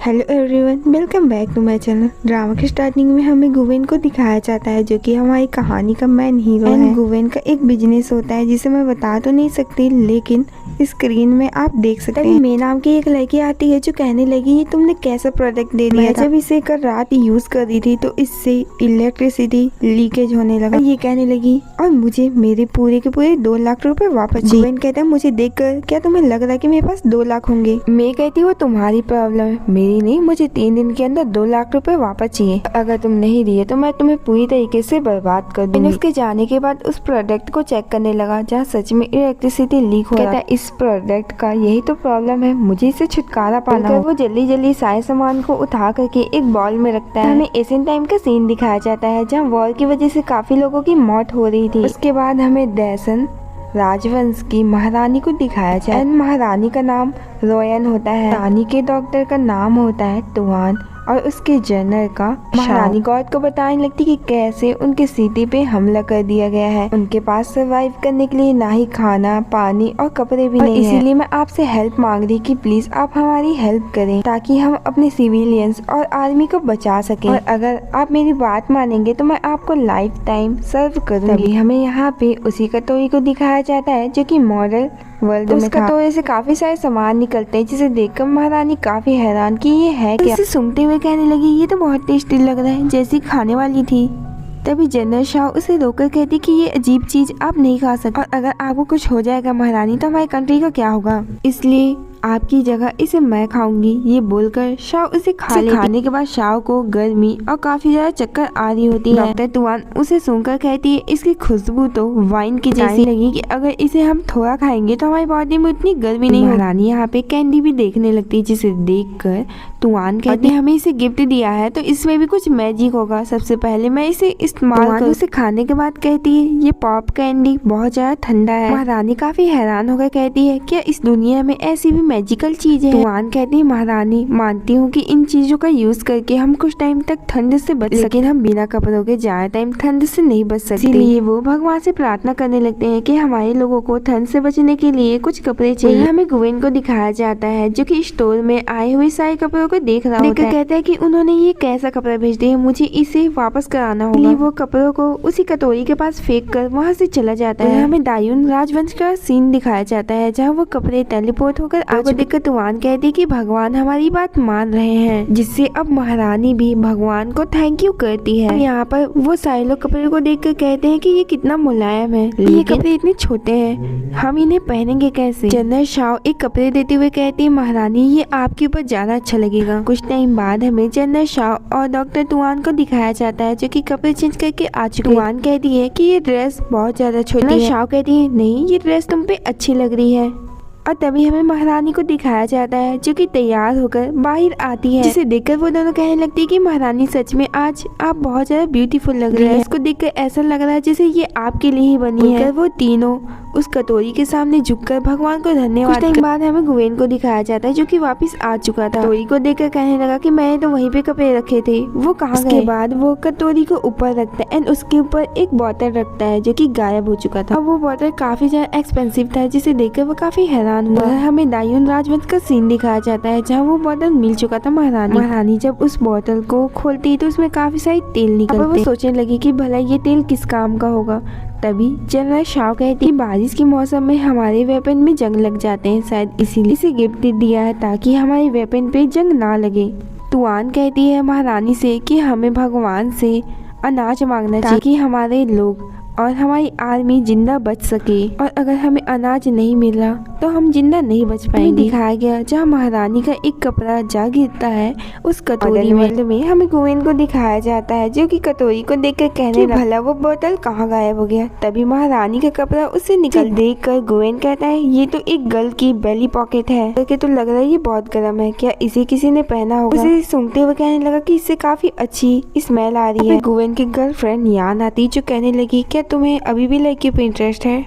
Hello everyone, welcome back to my channel. Drama के starting में हमें गुवेन को दिखाया जाता है जो कि हमारी कहानी का मेन हीरो है। गुवेन का एक बिजनेस होता है जिसे मैं बता तो नहीं सकती, लेकिन स्क्रीन में आप देख सकते हैं। मे नाम की एक लड़की आती है जो कहने लगी ये तुमने कैसा प्रोडक्ट दे दिया। जब इसे कल रात यूज कर रही थी तो इससे इलेक्ट्रिसिटी लीकेज होने लगा। ये कहने लगी और मुझे मेरे पूरे के पूरे 2 लाख रुपए वापस चाहिए। गुवेन कहता है मुझे देखकर क्या तुम्हें लग रहा है कि मेरे पास 2 लाख होंगे। मे कहती वो तुम्हारी प्रॉब्लम है, मेरी नहीं। मुझे 3 दिन के अंदर 2 लाख रुपए वापस चाहिए। अगर तुम नहीं दिए तो मैं तुम्हें पूरी तरीके से बर्बाद कर दूंगी। उसके जाने के बाद उस प्रोडक्ट को चेक करने लगा जहाँ सच में इलेक्ट्रिसिटी लीक हो रहा है। इस प्रोडक्ट का यही तो प्रॉब्लम है, मुझे इससे छुटकारा पाना है। वो जल्दी जल्दी सारे सामान को उठा करके एक बॉल में रखता है। हमें एशियन टाइम का सीन दिखाया जाता है जहाँ वॉर की वजह से काफी लोगों की मौत हो रही थी। उसके बाद हमें दैसन राजवंश की महारानी को दिखाया जाए। महारानी का नाम रोयन होता है। रानी के डॉक्टर का नाम होता है तुआन और उसके जनरल का महारानी गॉड को बताने लगती कि कैसे उनके सिटी पे हमला कर दिया गया है। उनके पास सरवाइव करने के लिए ना ही खाना, पानी और कपड़े भी नहीं है। इसीलिए मैं आपसे हेल्प मांग रही कि प्लीज आप हमारी हेल्प करें ताकि हम अपने सिविलियंस और आर्मी को बचा सकें। और अगर आप मेरी बात मानेंगे तो मैं आपको लाइफ टाइम सर्व करूंगी। तभी हमें यहाँ पे उसी कटोरी को दिखाया जाता है जो कि मॉडल वर्ल्ड में था। कटोरे से काफी सारे सामान निकलते हैं जिसे देखकर महारानी काफी हैरान कि ये है क्या। इसे सूंघते हुए कहने लगी ये तो बहुत टेस्टी लग रहा है, जैसी खाने वाली थी। तभी जनरल शाह उसे रोककर कहती कि ये अजीब चीज आप नहीं खा सकते और अगर आपको कुछ हो जाएगा महारानी तो हमारी कंट्री का क्या होगा, इसलिए आपकी जगह इसे मैं खाऊंगी। ये बोलकर शाह उसे खाने के बाद शाह को गर्मी और काफी ज्यादा चक्कर आ रही होती है। डॉक्टर तुआन उसे सुनकर कहती है इसकी खुशबू तो वाइन की जैसी लगी कि अगर इसे हम थोड़ा खाएंगे तो हमारी बॉडी में उतनी गर्मी नहीं होगी। रानी यहाँ पे कैंडी भी देखने लगती है जिसे देखकर तुआन कहती है हमें इसे गिफ्ट दिया है तो इसमें भी कुछ मैजिक होगा, सबसे पहले मैं इसे इस्तेमाल करूँ। उसे खाने के बाद कहती है ये पॉप कैंडी बहुत ज्यादा ठंडा है। महारानी काफी हैरान होकर कहती है क्या इस दुनिया में ऐसी भी मैजिकल चीज है। तुआन कहती है महारानी मानती हूँ कि इन चीजों का यूज करके हम कुछ टाइम तक ठंड से बच सकते, लेकिन हम बिना कपड़ों के ज्यादा टाइम ठंड से नहीं बच सकते। इसलिए वो भगवान से प्रार्थना करने लगते हैं कि हमारे लोगों को ठंड से बचने के लिए कुछ कपड़े चाहिए। हमें गुवेन को दिखाया जाता है जो कि स्टोर में आए हुए सारे कपड़ों को देख रहा होता है। कहता है कि उन्होंने ये कैसा कपड़ा भेज दिया, मुझे इसे वापस कराना होगा। वो कपड़ों को उसी कटोरी के पास फेंक कर वहाँ से चला जाता है। हमें दायून राजवंश का सीन दिखाया जाता है जहाँ वो कपड़े टेलीपोर्ट होकर आगे देखकर तुआन कहती कि भगवान हमारी बात मान रहे हैं, जिससे अब महारानी भी भगवान को थैंक यू करती है। यहाँ पर वो सारे लोग कपड़े को देखकर कहते हैं कि ये कितना मुलायम है, ये कपड़े इतने छोटे हैं, हम इन्हें पहनेंगे कैसे। जनरल शाह एक कपड़े देते हुए कहती है महारानी ये आपके ऊपर ज्यादा अच्छा लगेगा। कुछ टाइम बाद हमें जनरल शाह और डॉक्टर तुआन को दिखाया जाता है जो कि कपड़े चेंज करके आ चुके हैं। तुआन कहती है कि ये ड्रेस बहुत ज्यादा छोटी है। शाह कहती है नहीं ये ड्रेस तुम पे अच्छी लग रही है। और तभी हमें महारानी को दिखाया जाता है जो कि तैयार होकर बाहर आती है, जिसे देखकर वो दोनों कहने लगती है कि महारानी सच में आज आप बहुत ज्यादा ब्यूटीफुल लग रही है। इसको देखकर ऐसा लग रहा है जैसे ये आपके लिए ही बनी है। वो तीनों उस कटोरी के सामने झुककर भगवान को धन्यवाद। कुछ टाइम बाद हमें गुवेन को दिखाया जाता है जो कि वापस आ चुका था। कटोरी को देखकर कहने लगा कि मैंने तो वहीं पे कपड़े रखे थे, वो कहाँ गए। उसके बाद वो कटोरी को ऊपर रखता है एंड उसके ऊपर एक बोतल रखता है जो कि गायब हो चुका था। वो बोतल काफी ज्यादा एक्सपेंसिव था जिसे देखकर वो काफी हैरान हुआ। हमें दायून राजवंश का सीन दिखाया जाता है जहाँ वो बोतल मिल चुका था महारानी जब उस बोतल को खोलती है तो उसमें काफी सारी तेल निकलते। वो सोचने लगी कि भला ये तेल किस काम का होगा। तभी जनरल शाह कहती है बारिश के मौसम में हमारे वेपन में जंग लग जाते हैं, शायद इसीलिए इसे गिफ्ट दिया है ताकि हमारे वेपन पे जंग ना लगे। तुआन कहती है महारानी से कि हमें भगवान से अनाज मांगना चाहिए ताकि हमारे लोग और हमारी आर्मी जिंदा बच सके, और अगर हमें अनाज नहीं मिला तो हम जिंदा नहीं बच पाएंगे। दिखाया गया जहाँ महारानी का एक कपड़ा जा गिरता है उस कटोरी में हमें गुवेन को दिखाया जाता है जो कि कटोरी को देखकर कहने लगा भला वो बोतल कहाँ गायब हो गया। तभी महारानी का कपड़ा उससे निकल देखकर गुवेन कहता है ये तो एक गर्ल की बेली पॉकेट है, करके तो लग रहा है ये बहुत गर्म है, क्या इसे किसी ने पहना होगा। उसे सूंघते हुए कहने लगा कि इससे काफी अच्छी स्मेल आ रही है। गुवेन की गर्लफ्रेंड यान आती जो कहने लगी क्या तुम्हें अभी भी लड़की पे इंटरेस्ट है।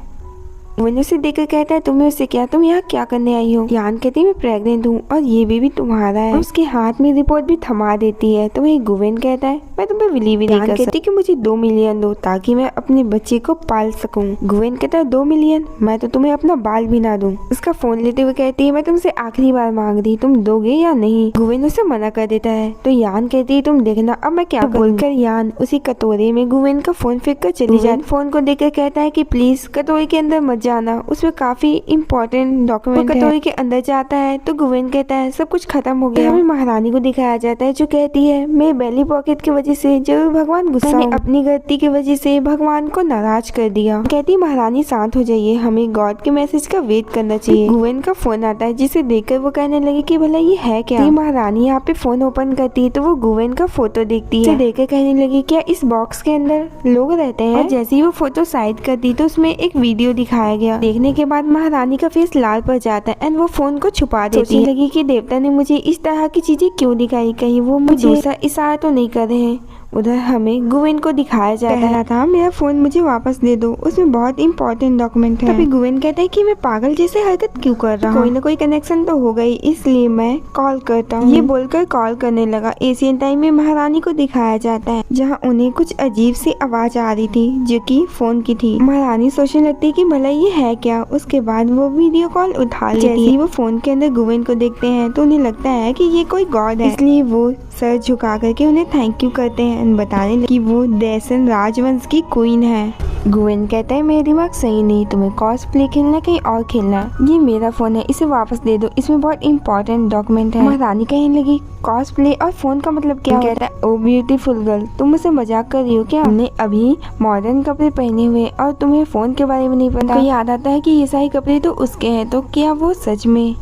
गुवेन उसे देखकर कहता है तुम्हें उससे क्या, तुम यहाँ क्या करने आई हो। यान कहती है मैं प्रेग्नेंट हूँ और ये बेबी तुम्हारा है। उसके हाथ में रिपोर्ट भी थमा देती है। तो वही गुवेन कहता है मैं तुम्हें बिलीव ही नहीं कर सकती कि मुझे 2 मिलियन दो ताकि मैं अपने बच्चे को पाल सकूं। गुवेन कहता है 2 मिलियन? मैं तो तुम्हें अपना बाल भी ना दूं। उसका फोन लेते हुए कहती है मैं तुमसे आखिरी बार मांग रही, तुम दोगे या नहीं? गुवेन उसे मना कर देता है तो यान कहती है तुम देखना अब मैं क्या बोलकर यान उसी कटोरे में गुवेन का फोन फेंक कर चली जाती। फोन को देखकर कहता है कि प्लीज कटोरे के अंदर मत जाना, उसमें काफी इंपॉर्टेंट डॉक्यूमेंट है। कटोरे के अंदर जाता है तो गुवेन कहता है सब कुछ खत्म हो गया। हमें महारानी को दिखाया जाता है जो कहती है मेरे बेली पॉकेट की वजह से जरूर भगवान गुस्सा है, अपनी गलती की वजह से भगवान को नाराज कर दिया। कहती महारानी शांत हो जाइए, हमें गॉड के मैसेज का वेट करना चाहिए। गुवेन का फोन आता है जिसे देखकर वो कहने लगी कि भला ये है क्या? महारानी यहाँ पे फोन ओपन करती है तो वो गुवेन का फोटो देखती है, देखकर कहने लगी क्या इस बॉक्स के अंदर लोग रहते हैं? और जैसे ही वो फोटो साइड करती तो उसमें एक वीडियो दिखाया गया। देखने के बाद महारानी का फेस लाल पड़ जाता है एंड वो फोन को छुपा देती है। लगी कि देवता ने मुझे इस तरह की चीजें क्यों दिखाई, कहीं वो मुझे दूसरा इशारा तो नहीं कर रहे हैं। उधर हमें गुवेन को दिखाया जाता था मेरा फोन मुझे वापस दे दो, उसमें बहुत इंपॉर्टेंट डॉक्यूमेंट है। तभी गुवेन कहता है कि मैं पागल जैसे हरकत क्यों कर रहा हूँ, कोई ना कोई कनेक्शन तो हो गई इसलिए मैं कॉल करता हूँ। ये बोलकर कॉल करने लगा। एशियन टाइम में महारानी को दिखाया जाता है जहाँ उन्हें कुछ अजीब सी आवाज आ रही थी जो कि फोन की थी। महारानी सोचने लगती है कि भला ये है क्या। उसके बाद वो वीडियो कॉल उठा लेती है। जैसे ही वो फोन के अंदर गुवेन को देखते हैं तो उन्हें लगता है कि ये कोई गॉड है, इसलिए वो सर झुका करके उन्हें थैंक यू करते हैं बताने कि वो दैसन राजवंश की क्वीन है। गुवेन कहता है मेरा दिमाग सही नहीं, तुम्हें कॉस्प्ले खेलना कहीं और खेलना, ये मेरा फोन है इसे वापस दे दो, इसमें बहुत इंपॉर्टेंट डॉक्यूमेंट है। महारानी कहने लगी कॉस्प्ले और फोन का मतलब क्या? कहता है ओ ब्यूटीफुल गर्ल तुम मुझसे मजाक कर रही हो क्या? हमने अभी मॉडर्न कपड़े पहने हुए और तुम्हें फोन के बारे में नहीं पता। याद आता है कि ये सारे कपड़े तो उसके हैं, तो क्या वो सच में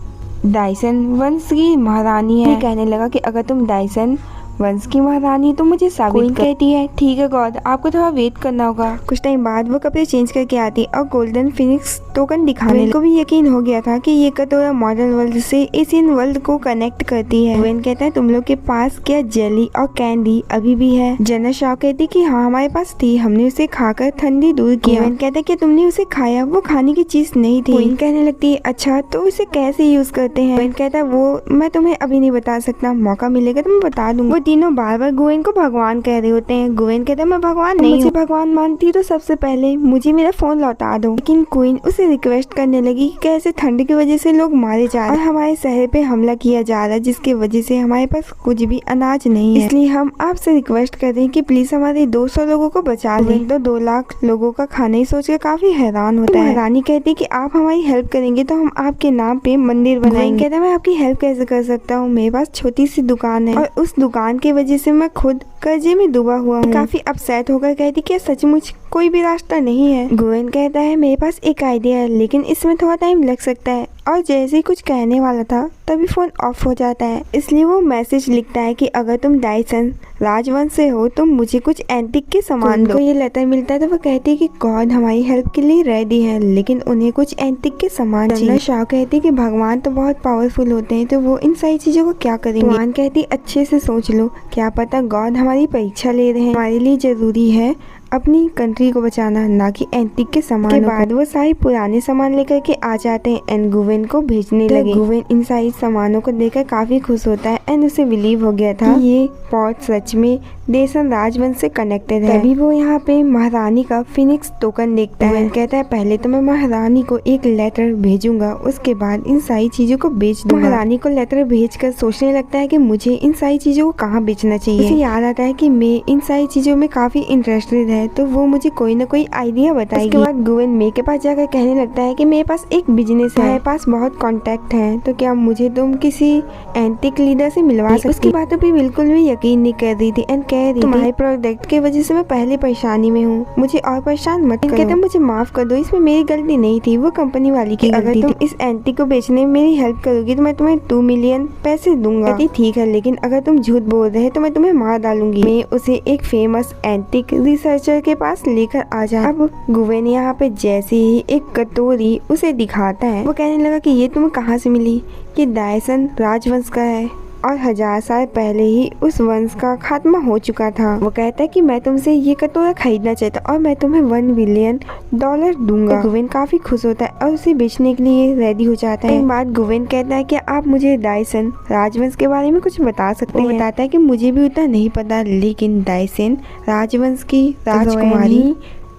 डायसन वंश की महारानी है? कहने लगा कि अगर तुम डायसन वंश की महारानी तो मुझे साबित कहती है ठीक है गॉड आपको थोड़ा वेट करना होगा। कुछ टाइम बाद वो कपड़े चेंज करके आती और गोल्डन फिनिक्स टोकन दिखाने को भी यकीन हो गया था कि ये कटोरा मॉडर्न वर्ल्ड से एशियन वर्ल्ड को कनेक्ट करती है। गुवेन कहता है तुम लोग के पास क्या जेली और कैंडी अभी भी है? जेना शाह कहती कि हाँ हमारे पास थी, हमने उसे खाकर ठंडी दूर किया। गुवेन कहता है कि तुमने उसे खाया, वो खाने की चीज नहीं थी। गुवेन कहने लगती है अच्छा तो उसे कैसे यूज करते हैं? गुवेन कहता है वो मैं तुम्हें अभी नहीं बता सकता, मौका मिलेगा तो मैं बता दूंगा। तीनों बार बार गुवेन को भगवान कह रहे होते हैं। गुवेन कहता है मैं भगवान नहीं, मुझे भगवान मानती तो सबसे पहले मुझे मेरा फोन लौटा दो। लेकिन क्वीन उसे रिक्वेस्ट करने लगी कि कैसे ठंड की वजह से लोग मारे जा रहे हैं और हमारे शहर पे हमला किया जा रहा है जिसकी वजह से हमारे पास कुछ भी अनाज नहीं है, इसलिए हम आपसे रिक्वेस्ट कर रहे हैं कि प्लीज हमारे 200 लोगों को बचा लें। तो 2 लाख लोगों का खाना ही सोचकर काफी हैरान होता है। महारानी कहती है कि आप हमारी हेल्प करेंगे तो हम आपके नाम पे मंदिर बनाएंगे। कहता है मैं आपकी हेल्प कैसे कर सकता हूँ, मेरे पास छोटी सी दुकान है और उस दुकान की वजह से मैं खुद कर्जे में डूबा हुआ हूँ। काफी अपसेट होकर कहती क्या सचमुच कोई भी रास्ता नहीं है? गुवेन कहता है मेरे पास एक आइडिया है लेकिन इसमें थोड़ा टाइम लग सकता है। और जैसे ही कुछ कहने वाला था तभी फोन ऑफ हो जाता है, इसलिए वो मैसेज लिखता है कि अगर तुम डायसन राजवंश से हो तो मुझे कुछ एंटिक के सामान दो। ये लेटर मिलता है तो वो कहती है कि गॉड हमारी हेल्प के लिए रेडी है लेकिन उन्हें कुछ एंटिक के सामान चाहिए। शाह कहती है कि भगवान तो बहुत पावरफुल होते हैं तो वो इन सारी चीजों को क्या करेंगे? भगवान कहती अच्छे से सोच लो, क्या पता गॉड हमारी परीक्षा ले रहे हैं, हमारे लिए जरूरी है अपनी कंट्री को बचाना ना कि एंटिक के सामान। के बाद वो सारे पुराने सामान लेकर के आ जाते हैं एंड गुवेन को भेजने लगे। गुवेन इन सारी सामानों को देखकर काफी खुश होता है एंड उसे बिलीव हो गया था कि ये पॉट सच में देसन राजवंश से कनेक्टेड है। तभी वो यहाँ पे महारानी का फिनिक्स टोकन देखता है। कहता है पहले तो मैं महारानी को एक लेटर भेजूंगा, उसके बाद इन सारी चीजों को बेच दूंगा। महारानी को लेटर भेजकर सोचने लगता है कि मुझे इन सारी चीजों को कहाँ बेचना चाहिए। उसे याद आता है कि मैं इन सारी चीजों में काफी इंटरेस्टेड है तो वो मुझे कोई ना कोई आइडिया बताएगी। उसके बाद गुवेन मे के पास जाकर कहने लगता है कि मेरे पास एक बिजनेस है, मेरे पास बहुत कॉन्टेक्ट है, तो क्या मुझे तुम किसी एंटिक लीडर से मिलवा सकती? उसकी बातों पे बिल्कुल भी यकीन नहीं कर रही थी एंड कह रही तुम्हारे प्रोडक्ट की वजह से मैं पहले परेशानी में हूँ, मुझे और परेशान मत करो। कहता मुझे माफ कर दो, इसमें मेरी गलती नहीं थी, वो कंपनी वाली की। अगर तुम इस एंटिक को बेचने में मेरी हेल्प करोगी तो मैं तुम्हें 2 मिलियन पैसे दूंगा। ठीक है लेकिन अगर तुम झूठ बोल रहे तो मैं तुम्हें मार डालूंगी। मैं उसे एक फेमस एंटिक रिसर्चर के पास लेकर आ जा। अब गुवेन यहाँ पे जैसे ही एक कटोरी उसे दिखाता है वो कहने लगा कि ये तुम्हें कहाँ से मिली? कि डायसन राजवंश का है। और 1000 साल पहले ही उस वंश का खात्मा हो चुका था। वो कहता है कि मैं तुमसे ये कटोरा खरीदना चाहता और मैं तुम्हें $1 बिलियन दूंगा। तो गुवेन काफी खुश होता है और उसे बेचने के लिए रेडी हो जाता है। एक बात गुवेन कहता है कि आप मुझे डायसन राजवंश के बारे में कुछ बता सकते हैं। बताता है कि मुझे भी उतना नहीं पता, लेकिन डायसन राजवंश की राजकुमारी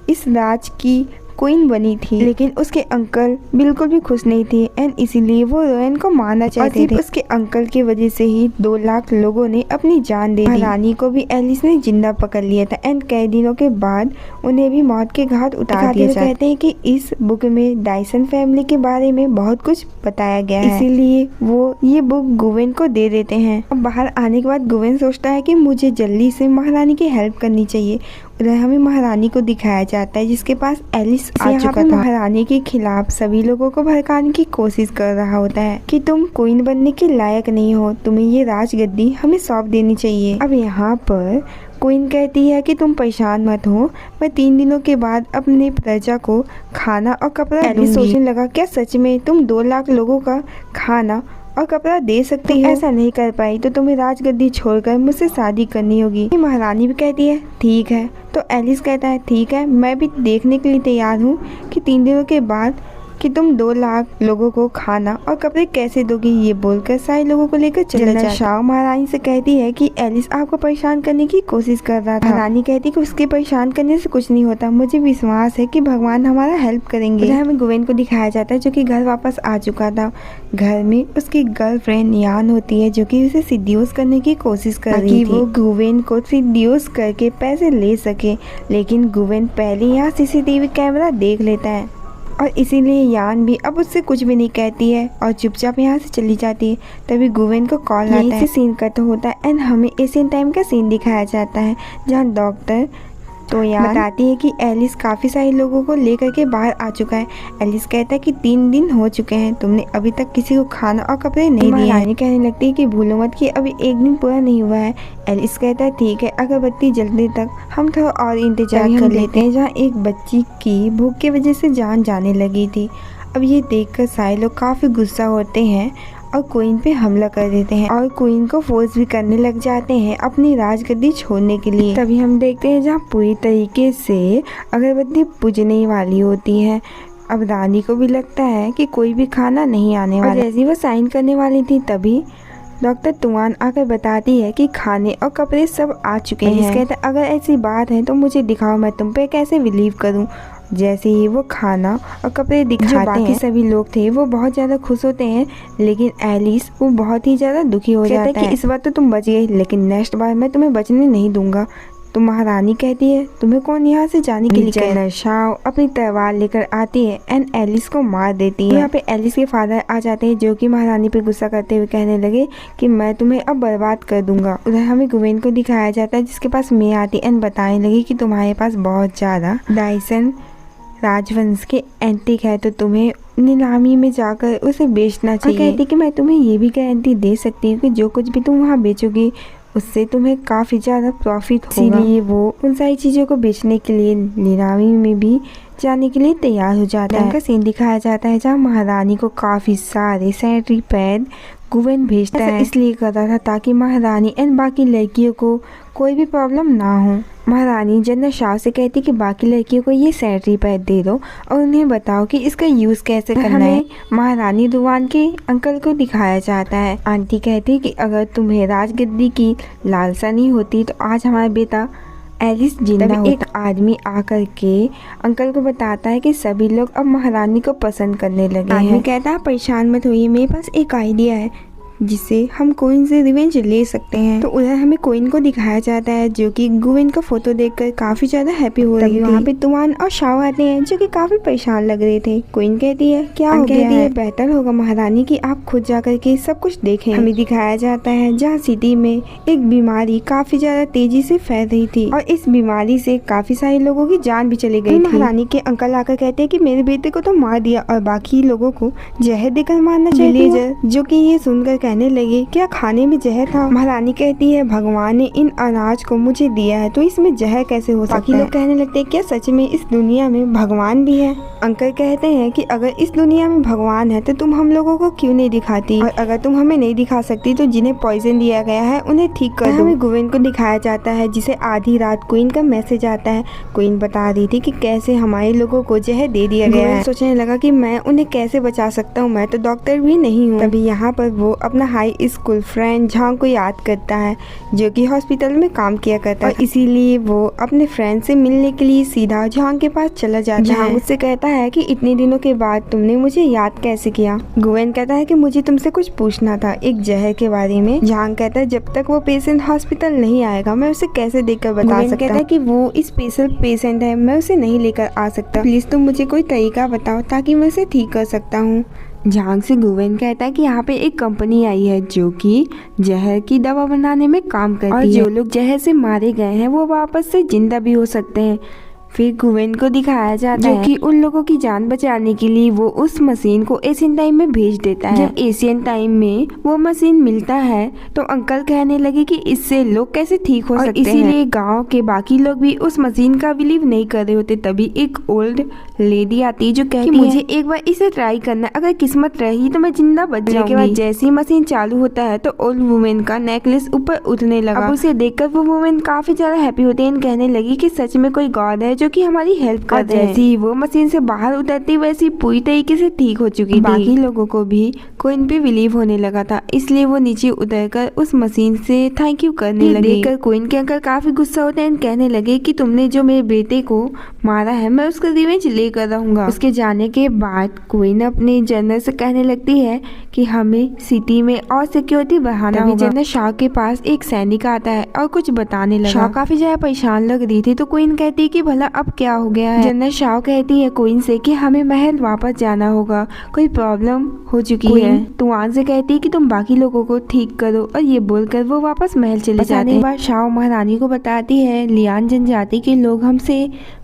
इस राज की क्वीन बनी थी, लेकिन उसके अंकल बिल्कुल भी खुश नहीं थे एंड इसीलिए वो रोएन को मारना चाहते थे। उसके अंकल की वजह से ही 2 लाख लोगों ने अपनी जान दे दी। रानी को भी एलिस ने जिंदा पकड़ लिया था एंड कई दिनों के बाद उन्हें भी मौत के घाट उतार दिया। कहते हैं कि इस बुक में डायसन फैमिली के बारे में बहुत कुछ बताया गया है, इसीलिए वो ये बुक गुवेन को दे देते हैं। अब बाहर आने के बाद गुवेन सोचता है कि मुझे जल्दी से महारानी की हेल्प करनी चाहिए। उधर हमें महारानी को दिखाया जाता है जिसके पास एलिस आ चुका था। महारानी के खिलाफ सभी लोगों को भड़काने की कोशिश कर रहा होता है कि तुम क्वीन बनने के लायक नहीं हो, तुम्हें ये राजगद्दी हमें सौंप देनी चाहिए। अब यहाँ पर क्वीन कहती है कि तुम परेशान मत हो, मैं 3 दिनों के बाद अपने प्रजा को खाना और कपड़ा दूंगी। सोचने लगा क्या सच में तुम 2 लाख लोगों का खाना और कपड़ा दे सकती हो? ऐसा नहीं कर पाई तो तुम्हें राजगद्दी छोड़कर मुझसे शादी करनी होगी। महारानी भी कहती है ठीक है। तो एलिस कहता है ठीक है, मैं भी देखने के लिए तैयार हूँ कि 3 दिनों के बाद कि तुम 2 लाख लोगों को खाना और कपड़े कैसे दोगी। ये बोलकर सारे लोगों को लेकर चला जाता है। शाह महारानी से कहती है कि एलिस आपको परेशान करने की कोशिश कर रहा था। महारानी कहती है कि उसके परेशान करने से कुछ नहीं होता, मुझे विश्वास है कि भगवान हमारा हेल्प करेंगे। हमें गुवेन को दिखाया जाता है जो कि घर वापस आ चुका था। घर में उसकी गर्लफ्रेंड यान होती है जो कि उसे सिड्यूस करने की कोशिश कर रही थी। वो गुवेन को सिड्यूस करके पैसे ले सके, लेकिन गुवेन पहले यहाँ सीसीटीवी कैमरा देख लेता है और इसीलिए यान भी अब उससे कुछ भी नहीं कहती है और चुपचाप यहाँ से चली जाती है। तभी गुवेन को कॉल आता है। सीन कट होता है एंड हमें एशियन टाइम का सीन दिखाया जाता है जहाँ डॉक्टर तो यान बताती है कि एलिस काफ़ी सारे लोगों को लेकर के बाहर आ चुका है। एलिस कहता है कि 3 दिन हो चुके हैं, तुमने अभी तक किसी को खाना और कपड़े नहीं दिए। रानी कहने लगती है कि भूलो मत कि अभी 1 दिन पूरा नहीं हुआ है। एलिस कहता है ठीक है, अगरबत्ती जलने तक हम थोड़ा और इंतजार कर लेते हैं। जहाँ एक बच्ची की भूख की वजह से जान जाने लगी थी। अब ये देखकर सारे लोग काफ़ी गुस्सा होते हैं और क्वीन पे हमला कर देते हैं और क्वीन को फोर्स भी करने लग जाते हैं अपनी राजगद्दी छोड़ने के लिए। तभी हम देखते हैं जहाँ पूरी तरीके से अगरबत्ती बुझने वाली होती है। अब रानी को भी लगता है कि कोई भी खाना नहीं आने वाला। जैसे ही वो साइन करने वाली थी तभी डॉक्टर तुआन आकर बताती है कि खाने और कपड़े सब आ चुके हैं। कहता है अगर ऐसी बात है तो मुझे दिखाओ, मैं तुम पे कैसे बिलीव करूं। जैसे ही वो खाना और कपड़े दिखाते हैं, बाकी सभी लोग थे वो बहुत ज़्यादा खुश होते हैं, लेकिन एलिस वो बहुत ही ज़्यादा दुखी हो जाता है कि इस बार तो तुम बच गए, लेकिन नेक्स्ट बार मैं तुम्हें बचने नहीं दूंगा। तो महारानी कहती है तुम्हें कौन यहाँ से जाने के लिए जनरल शाह अपनी तलवार लेकर आती है एंड एलिस को मार देती है। यहाँ पे एलिस के फादर आ जाते हैं जो कि महारानी पे गुस्सा करते हुए कहने लगे कि मैं तुम्हें अब बर्बाद कर दूंगा। उधर हमें गुवेन को दिखाया जाता है जिसके पास मे आती एंड बताने लगी कि तुम्हारे पास बहुत ज़्यादा डायसन राजवंश के एंटीक है तो तुम्हें नीलामी में जाकर उसे बेचना चाहिए। कहती कि मैं तुम्हें ये भी गारंटी दे सकती हूँ कि जो कुछ भी तुम वहाँ बेचोगी उससे तुम्हें काफ़ी ज़्यादा प्रॉफिट होगा। इसीलिए वो उन सारी चीज़ों को बेचने के लिए नीलामी में भी जाने के लिए तैयार हो जाता है। का सीन दिखाया जाता है जहाँ महारानी को काफ़ी सारे सैनिटरी पैड गुवेन भेजता है। इसलिए करता था ताकि महारानी एंड बाकी लड़कियों को कोई भी प्रॉब्लम ना हो। महारानी जनरल शाह से कहती कि बाकी लड़कियों को ये सैनिटरी पैड दे दो और उन्हें बताओ कि इसका यूज़ कैसे करना है। महारानी दुआन के अंकल को दिखाया जाता है। आंटी कहती कि अगर तुम्हें राजगद्दी की लालसा नहीं होती तो आज हमारा बेटा एलिस जिंदा होता। एक आदमी आकर के अंकल को बताता है कि सभी लोग अब महारानी को पसंद करने लगे हैं। कहता है परेशान मत होइए, मेरे पास एक आइडिया है जिससे हम क्वीन से रिवेंज ले सकते हैं। तो उधर हमें क्वीन को दिखाया जाता है जो कि गुवेन का फोटो देखकर काफी ज्यादा हैप्पी हो रही है। वहाँ पे तुआन और शाह आते हैं जो कि काफी परेशान लग रहे थे। क्वीन कहती है क्या हो गया है? बेहतर होगा महारानी कि आप खुद जाकर के सब कुछ देखें। हमें दिखाया जाता है जहाँ सिटी में एक बीमारी काफी ज्यादा तेजी से फैल रही थी और इस बीमारी से काफी सारे लोगों की जान भी चली गई थी। महारानी के अंकल आकर कहते हैं कि मेरे बेटे को तो मार दिया और बाकी लोगों को जहर देकर मारना चाहिए, जो कि ये सुनकर कहने लगे क्या खाने में जहर था। महारानी कहती है भगवान ने इन अनाज को मुझे दिया है तो इसमें जहर कैसे हो सकता है। बाकी लोग कहने लगते हैं क्या सच में इस दुनिया में भगवान भी है। अंकल कहते हैं कि अगर इस दुनिया में भगवान है तो तुम हम लोगों को क्यों नहीं दिखाती, और अगर तुम हमें नहीं दिखा सकती तो जिन्हें पॉइजन दिया गया है उन्हें ठीक कर दो। हमें गुवेन को दिखाया जाता है जिसे आधी रात क्वीन का मैसेज आता है। क्वीन बता रही थी कि कैसे हमारे लोगों को जहर दे दिया गया है। सोचने लगा कि मैं उन्हें कैसे बचा सकता हूँ, मैं तो डॉक्टर भी नहीं हूँ। तभी यहाँ पर वो अपना हाई स्कूल फ्रेंड झांग को याद करता है जो कि हॉस्पिटल में काम किया करता है, इसीलिए वो अपने फ्रेंड से मिलने के लिए सीधा झांग के पास चला जाता है। उससे कहता है कि इतने दिनों के बाद तुमने मुझे याद कैसे किया। गुवेन कहता है कि मुझे तुमसे कुछ पूछना था एक जहर के बारे में। झांग कहता है जब तक वो पेशेंट हॉस्पिटल नहीं आएगा मैं उसे कैसे देखकर बता सकता। कहता है कि वो स्पेशल पेशेंट है, मैं उसे नहीं लेकर आ सकता, प्लीज तुम मुझे कोई तरीका बताओ ताकि मैं उसे ठीक कर सकता हूँ। झांग से गुवेन कहता है कि यहाँ पे एक कंपनी आई है जो कि जहर की दवा बनाने में काम करती है, और जो लोग जहर से मारे गए हैं वो वापस से जिंदा भी हो सकते हैं। फिर गुवेन को दिखाया जाता है कि उन लोगों की जान बचाने के लिए वो उस मशीन को एशियन टाइम में भेज देता है। जब एशियन टाइम में वो मशीन मिलता है तो अंकल कहने लगे कि इससे लोग कैसे ठीक हो सकते हैं, इसीलिए गांव के बाकी लोग भी उस मशीन का बिलीव नहीं कर रहे होते। तभी एक ओल्ड लेडी आती है जो कहती है मुझे एक बार इसे ट्राई करना, अगर किस्मत रही तो मैं जिंदा बच जाऊंगी। के बाद जैसे ही मशीन चालू होता है तो ओल्ड वुमेन का नेकलेस ऊपर उठने लगा। अब उसे देखकर वो वुमेन काफी ज्यादा हैप्पी होते हैं, कहने लगी कि सच में कोई गॉड है जो कि हमारी हेल्प कर रहे हैं। जैसे ही वो मशीन से बाहर उतरती वैसी पूरी तरीके से ठीक हो चुकी थी। बाकी लोगों को भी क्वीन पे बिलीव होने लगा था, इसलिए वो नीचे उतरकर उस मशीन से थैंक यू करने लगे। देखकर क्वीन के अंकल काफी गुस्सा होते हैं, कहने लगे कि तुमने जो मेरे बेटे को मारा है मैं उसका रिवेंज लेकर रहूंगा। उसके जाने के बाद क्वीन अपने जनरल से कहने लगती है कि हमें सिटी में और सिक्योरिटी बढ़ाना होगा। जनरल शाह के पास एक सैनिक आता है और कुछ बताने लगा। शाह काफी ज्यादा परेशान लग रही थी तो क्वीन कहती है कि भला अब क्या हो गया है। जनरल शाह कहती है क्वीन से कि हमें महल वापस जाना होगा, कोई प्रॉब्लम हो चुकी है। तुआन से कहती है कि तुम बाकी लोगों को ठीक करो, और ये बोलकर वो वापस महल चले जाते हैं। बाद शाह महारानी को बताती है लियान जनजाति के लोग हमसे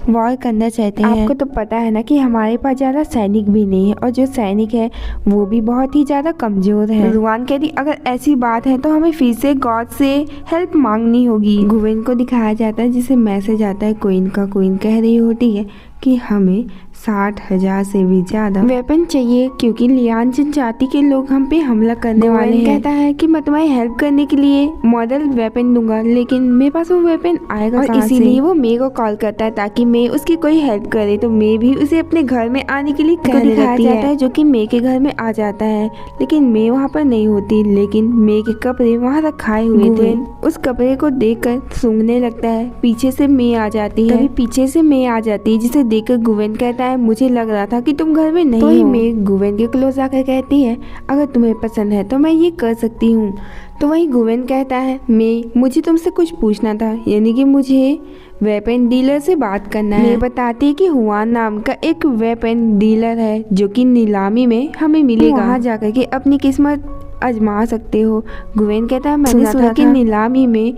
वॉर करना चाहते हैं। आपको तो पता है ना कि हमारे पास ज्यादा सैनिक भी नहीं है, और जो सैनिक है वो भी बहुत ही ज्यादा कमजोर है। रुआन कहती अगर ऐसी बात है तो हमें फिर से गॉड से हेल्प मांगनी होगी। गुवेन को दिखाया जाता है जिसे मैसेज आता है क्वीन का। क्वीन कह रही होती है कि हमें 60,000 से भी ज्यादा वेपन चाहिए क्योंकि लियान जनजाति के लोग हम पे हमला करने वाले हैं। कहता है कि मैं तुम्हारी हेल्प करने के लिए मॉडल वेपन दूंगा, लेकिन मेरे पास वो वेपन आएगा और इसीलिए वो मे को कॉल करता है ताकि मे उसकी कोई हेल्प करे। तो मे भी उसे अपने घर में आने के लिए कहने लगती है, जो कि मे के घर में आ जाता है, लेकिन मे वहाँ पर नहीं होती। लेकिन मे के कपड़े वहाँ रखाए हुए थे। उस कपड़े को देखकर सूंघने लगता है, पीछे से मे आ जाती है। तभी पीछे से मे आ जाती है जिसे देखकर गुवेन कहता है मुझे लग रहा था कि तुम घर में नहीं हो। मे गुवेन के क्लोज आकर कहती है अगर तुम्हें पसंद है तो मैं ये कर सकती हूँ। तो वही गुवेन कहता है मे मुझे तुमसे कुछ पूछना था, यानी कि मुझे वेपन डीलर से बात करना है। मे बताती है कि हुआन नाम का एक वेपन डीलर है जो कि नीलामी में हमें मिलेगा, वहाँ जाकर के अपनी किस्मत आजमा सकते हो। गुवेन कहता है मैंने सुना कि नीलामी में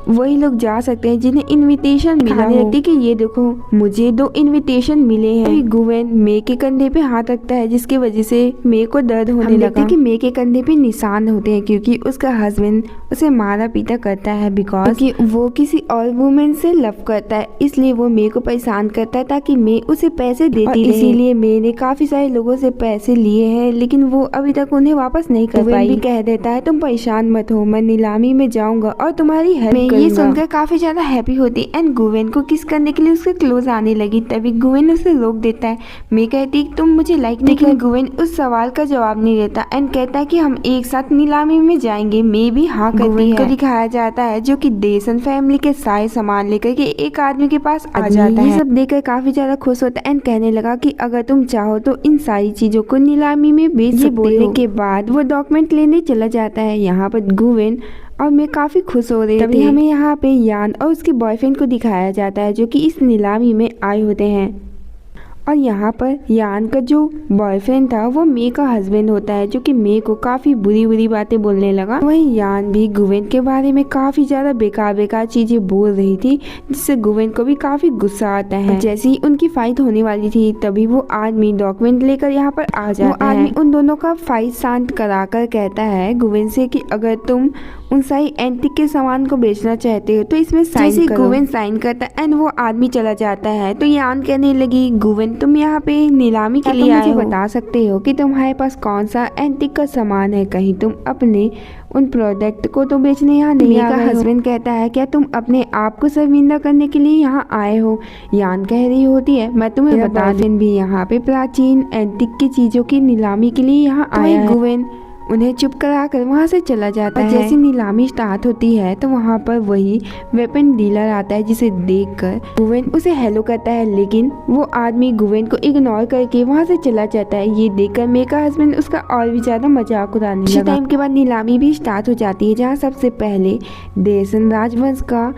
वही लोग जा सकते हैं जिन्हें इनविटेशन मिला हो। कि ये देखो मुझे 2 इनविटेशन मिले हैं। गुवेन मे के कंधे पे हाथ रखता है जिसकी वजह से मे को दर्द होने लगा। कि मे के कंधे पे निशान होते हैं क्योंकि उसका हस्बैंड उसे मारा पीटा करता है बिकॉज कि वो किसी और वुमेन से लव करता है, इसलिए वो मे को परेशान करता है ताकि मे उसे पैसे देती रहे। इसीलिए मे ने काफी सारे लोगों से पैसे लिए हैं लेकिन वो अभी तक उन्हें वापस नहीं कर पाई। भी कह देता है तुम परेशान मत हो, मैं नीलामी में जाऊंगा और तुम्हारी हेल्प ये सुनकर काफी ज्यादा हैप्पी होती है एंड गुवेन को किस करने के लिए उसके क्लोज आने लगी। तभी गुवेन उसे रोक देता है। मे कहती तुम मुझे लाइक नहीं, लेकिन गुवेन उस सवाल का जवाब नहीं देता एंड कहता है कि हम एक साथ नीलामी में जाएंगे। मे भी हाँ करती है। को दिखाया जाता है जो कि देसन फैमिली के सारे सामान लेकर के एक आदमी के पास आ जाता है। ये सब देखकर काफी ज्यादा खुश होता है एंड कहने लगा कि अगर तुम चाहो तो इन सारी चीजों को नीलामी में बेच सकते हो। बोलने के बाद वो डॉक्यूमेंट लेने चला जाता है। यहाँ पर गुवेन और मैं काफी खुश हो रही थी। तभी हमें यहाँ पे यान और उसके बॉयफ्रेंड को दिखाया जाता है जो कि इस नीलामी में आए होते हैं और यहाँ पर यान का जो बॉयफ्रेंड था वो मे का हस्बैंड होता है, जो कि मे को काफी बुरी बुरी बातें बोलने लगा। वहीं यान भी गुवेन के बारे में काफी ज्यादा बेकार बेकार चीजें बोल रही थी, जिससे गुवेन को भी काफी गुस्सा आता है। जैसे ही उनकी फाइट होने वाली थी तभी वो आदमी डॉक्यूमेंट लेकर यहाँ पर आ जाता है। आदमी उन दोनों का फाइट शांत कराकर कहता है गुवेन से कि अगर तुम उन सारी एंटिक के सामान को बेचना चाहते हो तो इसमें साइन करो। गुवेन साइन करता है एंड वो आदमी चला जाता है। तो यान कहने लगी गुवेन तुम यहाँ पे नीलामी के लिए आए हो, बता सकते हो कि तुम्हारे पास कौन सा एंटिक का सामान है, कहीं तुम अपने उन प्रोडक्ट को तो बेचने यहाँ नहीं आए हो। हस्बैंड कहता है क्या तुम अपने आप को शर्मिंदा करने के लिए यहाँ आए हो। यान कह रही होती है मैं तुम्हें बता दूं भी यहाँ पे प्राचीन एंटिक की चीजों की नीलामी के लिए यहाँ आया है। गुवेन उन्हें चुप कराकर वहाँ से चला जाता है। जैसे नीलामी स्टार्ट होती है तो वहाँ पर वही वेपन डीलर आता है, जिसे देखकर गुवेन उसे हेलो करता है, लेकिन वो आदमी गुवेन को इग्नोर करके वहाँ से चला जाता है। ये देखकर मे का हस्बैंड उसका और भी ज्यादा मजाक उड़ाने लगा। टाइम के बाद नीलामी भी स्टार्ट हो जाती है, जहाँ सबसे पहले देसन राजवंश का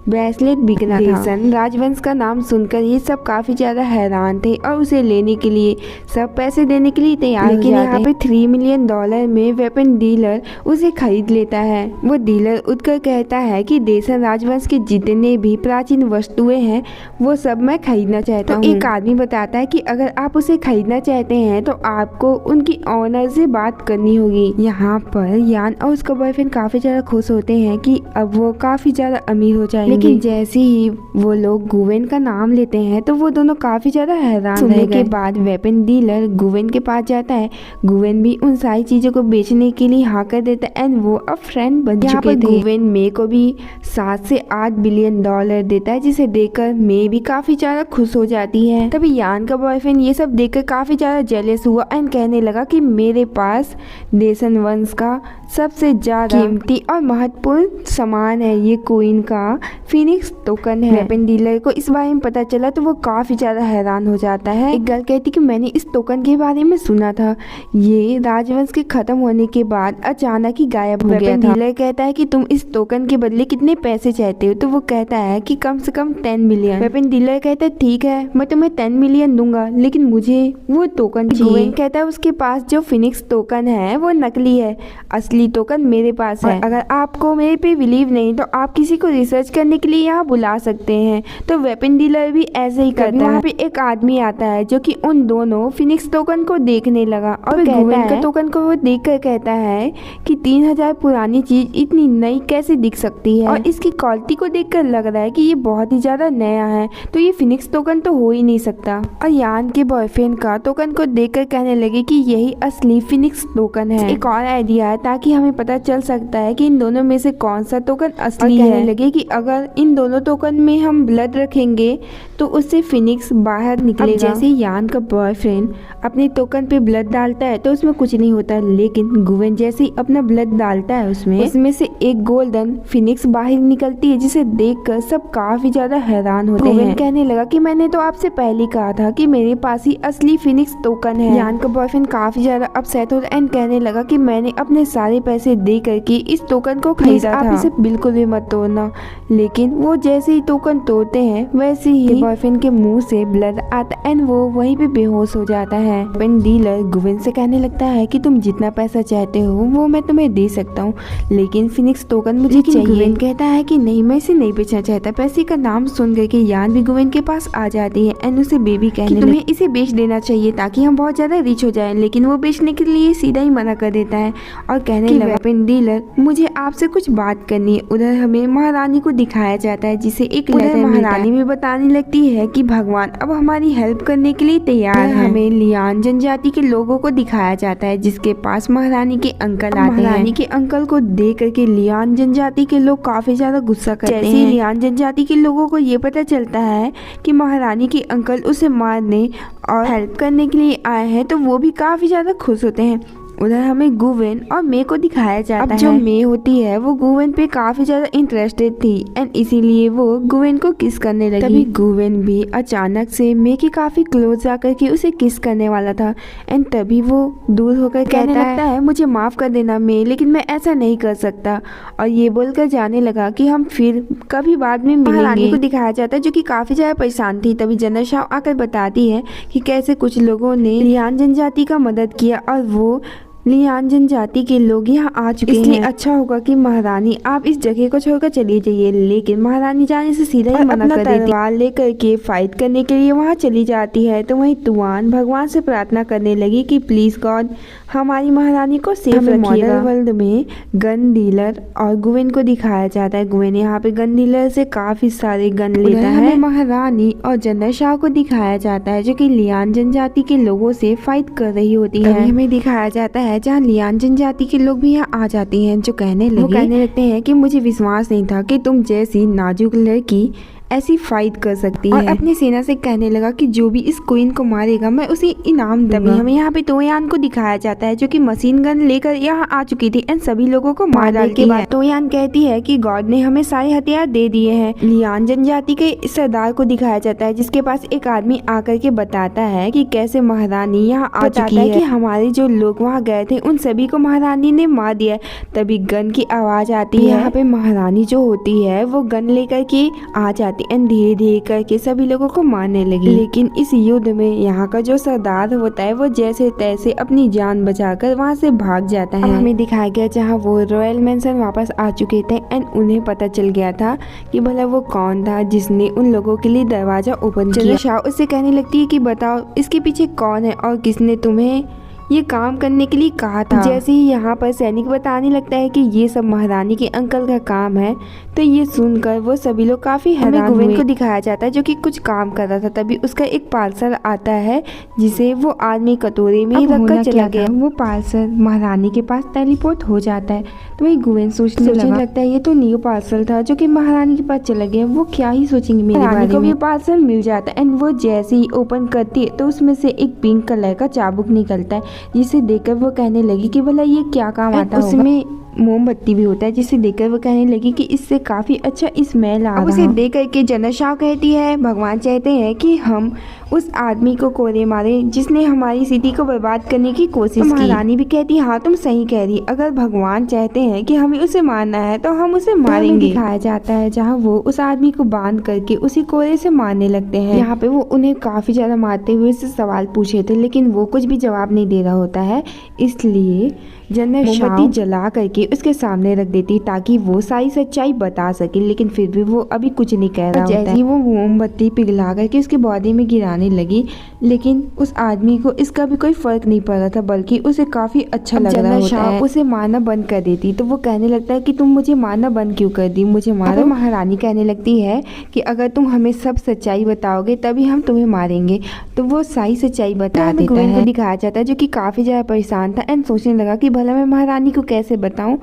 ब्रेसलेट बिकना था। देसन राजवंश का नाम सुनकर ये सब काफी ज्यादा हैरान थे और उसे लेने के लिए सब पैसे देने के लिए तैयार हो जाते। लेकिन यहाँ पे $3 मिलियन में वेपन डीलर उसे खरीद लेता है। वो डीलर उठकर कहता है कि देसन राजवंश के जितने भी प्राचीन वस्तुएं हैं वो सब मैं खरीदना चाहता हूँ। एक आदमी बताता है कि अगर आप उसे खरीदना चाहते हैं तो आपको उनकी ऑनर से बात करनी होगी। यहाँ पर यान और उसका बॉयफ्रेंड काफी ज्यादा खुश होते हैं कि अब वो काफी ज्यादा अमीर हो जाएंगे। लेकिन जैसे ही वो लोग गुवेन का नाम लेते हैं तो वो दोनों काफी ज्यादा हैरान होने के बाद वेपन डीलर गुवेन के पास जाता है। गुवेन भी उन सारी चीजों को बेचने के लिए हाँ कर देता है एंड वो अब फ्रेंड बन चुके थे। गुवेन मे को भी 7 से 8 बिलियन डॉलर देता है, जिसे देखकर मे भी काफी ज्यादा खुश हो जाती है। तभी यान का बॉयफ्रेंड ये सब देखकर काफी ज्यादा जेलस हुआ एंड कहने लगा कि मेरे पास देसन वंश का सबसे ज्यादा कीमती और महत्वपूर्ण सामान है, ये क्वीन का फिनिक्स टोकन है। वेपन डीलर को इस बारे में पता चला तो वो काफी ज्यादा हैरान हो जाता है। एक गर्ल कहती कि मैंने इस टोकन के बारे में सुना था, ये राजवंश के खत्म होने के बाद अचानक ही गायब हो गया था। डीलर कहता है कि तुम इस टोकन के बदले कितने पैसे चाहते हो, तो वो कहता है कि कम से कम 10 मिलियन। वेपन डीलर कहता है ठीक है मैं तुम्हें 10 मिलियन दूंगा, लेकिन मुझे वो टोकन चाहिए। कहता है उसके पास जो फिनिक्स टोकन है वो नकली है, असली टोकन मेरे पास है। अगर आपको मेरे पे बिलीव नहीं तो आप किसी को रिसर्च करने के लिए यहाँ बुला सकते हैं। तो वेपन डीलर भी ऐसे ही करता है। वहाँ पे एक आदमी आता है जो कि उन दोनों फिनिक्स टोकन को देखने लगा और गुवेन का टोकन को वो देखकर कहता है कि 3000 पुरानी चीज इतनी नई कैसे दिख सकती है, और इसकी क्वालिटी को देखकर लग रहा है कि ये बहुत ही ज्यादा नया है, तो ये फिनिक्स टोकन तो हो ही नहीं सकता। और यान के बॉयफ्रेंड का टोकन को देखकर कहने लगे कि यही असली फिनिक्स टोकन है। एक और आइडिया है ताकि हमें पता चल सकता है कि इन दोनों में से कौन सा टोकन असली है। कहने लगे कि अगर इन दोनों टोकन में हम ब्लड रखेंगे तो उससे फिनिक्स बाहर निकलेगा। जैसे यान का बॉयफ्रेंड अपने टोकन पे ब्लड डालता है तो उसमें कुछ नहीं होता, लेकिन गुवेन जैसे ही अपना ब्लड डालता है उसमें से एक गोल्डन फिनिक्स बाहर निकलती है, जिसे देखकर सब काफी ज्यादा हैरान होते हैं। गुवेन कहने लगा कि मैंने तो आपसे पहले कहा था कि मेरे पास ही असली फिनिक्स टोकन है। यान का बॉयफ्रेंड काफी ज्यादा अपसेट होता है एंड कहने लगा कि मैंने अपने सारे पैसे दे करके इस टोकन को खरीदा था, आप इसे बिल्कुल भी मत तोड़ना। लेकिन वो जैसे ही टोकन तोड़ते हैं वैसे ही बॉयफ्रेंड के मुंह से ब्लड आता है एंड वो वहीं पे बेहोश हो जाता है। वेपन डीलर गुवेन से कहने लगता है कि तुम जितना पैसा चाहते हो वो मैं तुम्हें दे सकता हूँ, लेकिन फिनिक्स टोकन मुझे चाहिए। गुवेन कहता है कि नहीं मैं इसे नहीं बेचना चाहता। पैसे का नाम सुन करके यान भी गुवेन के पास आ जाती है एंड उसे बेबी कहने तुम्हें इसे बेच देना चाहिए ताकि हम बहुत ज्यादा रिच हो जाए, लेकिन वो बेचने के लिए सीधा ही मना कर देता है और कहने लगा वेपन डीलर मुझे आपसे कुछ बात करनी है। उधर हमें महारानी को दिखाया जाता है, जिसे एक महारानी में बताने लगती है कि भगवान अब हमारी हेल्प करने के लिए तैयार है। हमें लियान जनजाति के लोगों को दिखाया जाता है जिसके पास महारानी के अंकल आते हैं। महारानी के अंकल को देख करके लियान जनजाति के लोग काफी ज्यादा गुस्सा करते हैं। जैसे लियान जनजाति के लोगों को ये पता चलता है कि महारानी के अंकल उसे मारने और हेल्प करने के लिए आए हैं तो वो भी काफी ज्यादा खुश होते हैं। उधर हमें गुवेन और मे को दिखाया जाता है। जो मे होती है वो गुवेन पे काफी ज्यादा इंटरेस्टेड थी एंड इसीलिए वो गुवेन को किस करने लगी। तभी गुवेन भी अचानक से मे के काफी क्लोज आकर के उसे किस करने वाला था एंड तभी वो दूर होकर कहने लगता है मुझे माफ कर देना मे, लेकिन मैं ऐसा नहीं कर सकता, और ये बोलकर जाने लगा कि हम फिर कभी बाद में मिलेंगे। महारानी को दिखाया जाता है जो कि काफी ज्यादा परेशान थी। तभी जनरल शाह आकर बताती है कि कैसे कुछ लोगों ने लियान जनजाति का मदद किया और वो लियान जनजाति के लोग यहाँ आ चुके हैं, इसलिए अच्छा होगा कि महारानी आप इस जगह को छोड़कर चली जाइए। लेकिन महारानी जाने से सीधा ही मना कर देती है। तलवार लेकर के फाइट करने के लिए वहाँ चली जाती है। तो वहीं तुआन भगवान से प्रार्थना करने लगी कि प्लीज गॉड हमारी महारानी को सेफ रखिएगा। मॉडर्न वर्ल्ड में गन डीलर और गुवेन को दिखाया जाता है। गुवेन यहाँ पे गन डीलर से काफी सारे गन लेता है। महारानी और जनरल शाह को दिखाया जाता है जो कि लियान जनजाति के लोगों से फाइट कर रही होती है। हमें दिखाया जाता है जहाँ लियान जनजाति के लोग भी यहाँ आ जाते हैं जो कहने लगते हैं कि मुझे विश्वास नहीं था कि तुम जैसी नाजुक लड़की ऐसी फाइट कर सकती है, और अपनी सेना से कहने लगा कि जो भी इस क्वीन को मारेगा मैं उसे इनाम दूंगा। तभी हमें यहाँ पे तोयान को दिखाया जाता है जो कि मशीन गन लेकर यहाँ आ चुकी थी एंड सभी लोगों को मार डालती के बाद तोयान कहती है कि गॉड ने हमें सारे हथियार दे दिए हैं। लियान जनजाति के सरदार को दिखाया जाता है जिसके पास एक आदमी आकर के बताता है कि कैसे महारानी यहाँ आ चुकी है, कि हमारे जो लोग वहाँ गए थे उन सभी को महारानी ने मार दिया। तभी गन की आवाज आती है। यहाँ पे महारानी जो होती है वो गन लेकर के आ जाती एंड धीरे धीरे करके सभी लोगों को मारने लगी। लेकिन इस युद्ध में यहाँ का जो सरदार होता है वो जैसे तैसे अपनी जान बचाकर वहाँ से भाग जाता है। हमें दिखाया गया जहाँ वो रॉयल मेंशन वापस आ चुके थे एंड उन्हें पता चल गया था कि भला वो कौन था जिसने उन लोगों के लिए दरवाजा ओपन किया। शाह उससे कहने लगती है कि बताओ इसके पीछे कौन है और किसने तुम्हें ये काम करने के लिए कहा था। जैसे ही यहाँ पर सैनिक बताने लगता है कि ये सब महारानी के अंकल का काम है, तो ये सुनकर वो सभी लोग काफी हैरान हुए। गुवेन को दिखाया जाता है जो कि कुछ काम कर रहा था। तभी उसका एक पार्सल आता है जिसे वो आदमी कटोरे में रखकर चला गया। वो पार्सल महारानी के पास टेलीपोर्ट हो जाता है। तो वही गुवेन सोचने लगता है ये तो न्यू पार्सल था जो कि महारानी के पास चला गया, वो क्या ही सोचेंगे मेरे बारे में। ये पार्सल मिल जाता है एंड वो जैसे ही ओपन करती है तो उसमें से एक पिंक कलर का चाबुक निकलता है जिसे देखकर वो कहने लगी कि भला ये क्या काम आता होगा। उसमें मोमबत्ती भी होता है जिसे देखकर वो कहने लगी कि इससे काफी अच्छा स्मेल आ रहा है। उसे देख करके जनरल शाह कहती है भगवान चाहते हैं कि हम उस आदमी को कोरे मारे जिसने हमारी सिटी को बर्बाद करने की कोशिश की। महारानी भी कहती हाँ तुम सही कह रही, अगर भगवान चाहते हैं कि हमें उसे मारना है तो हम उसे मारेंगे। दिखाया जाता है जहाँ वो उस आदमी को बांध करके उसी कोरे से मारने लगते हैं। यहाँ पे वो उन्हें काफी ज्यादा मारते हुए से सवाल पूछे थे लेकिन वो कुछ भी जवाब नहीं दे रहा होता है, इसलिए जनरल मोमबत्ती जला करके उसके सामने रख देती ताकि वो सारी सच्चाई बता सके, लेकिन फिर भी वो अभी कुछ नहीं कह रहा होता है। जैसे ही वो मोमबत्ती पिघला करके उसके बॉडी में गिराने लगी, लेकिन उस आदमी को इसका भी कोई फर्क नहीं पड़ रहा था बल्कि उसे काफी अच्छा लग रहा होता है। उसे मारना बंद कर देती तो वो कहने लगता है कि तुम मुझे मारना बंद क्यों कर दी, मुझे मारो। महारानी कहने लगती है कि अगर तुम हमें सब सच्चाई बताओगे तभी हम तुम्हें मारेंगे। तो वो सारी सच्चाई बता देता है। को दिखाया जाता है जो कि काफी ज्यादा परेशान था एंड सोचने लगा कि भला मैं महारानी को कैसे बताऊं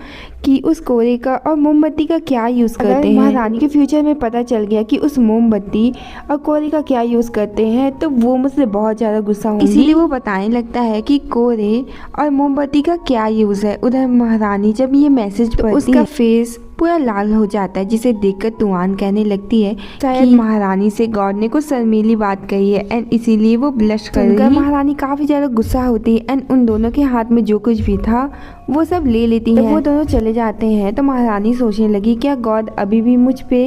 कि उस कोरे का और मोमबत्ती का क्या यूज करते हैं। महारानी के फ्यूचर में पता चल गया कि उस मोमबत्ती और कोरे का क्या यूज करते हैं तो वो मुझसे बहुत ज्यादा गुस्सा होंगी, इसीलिए वो बताने लगता है कि कोरे और मोमबत्ती का क्या यूज है। उधर महारानी जब ये मैसेज पढ़ती है उसका फेस पूरा लाल हो जाता है जिसे देखकर तुआन कहने लगती है शायद महारानी से गॉड ने कुछ शर्मीली बात कही है एंड इसीलिए वो ब्लश कर रही है। महारानी काफी ज्यादा गुस्सा होती है एंड उन दोनों के हाथ में जो कुछ भी था वो सब ले लेती है। वो दोनों चले जाते हैं तो महारानी सोचने लगी क्या गॉड अभी भी मुझ पे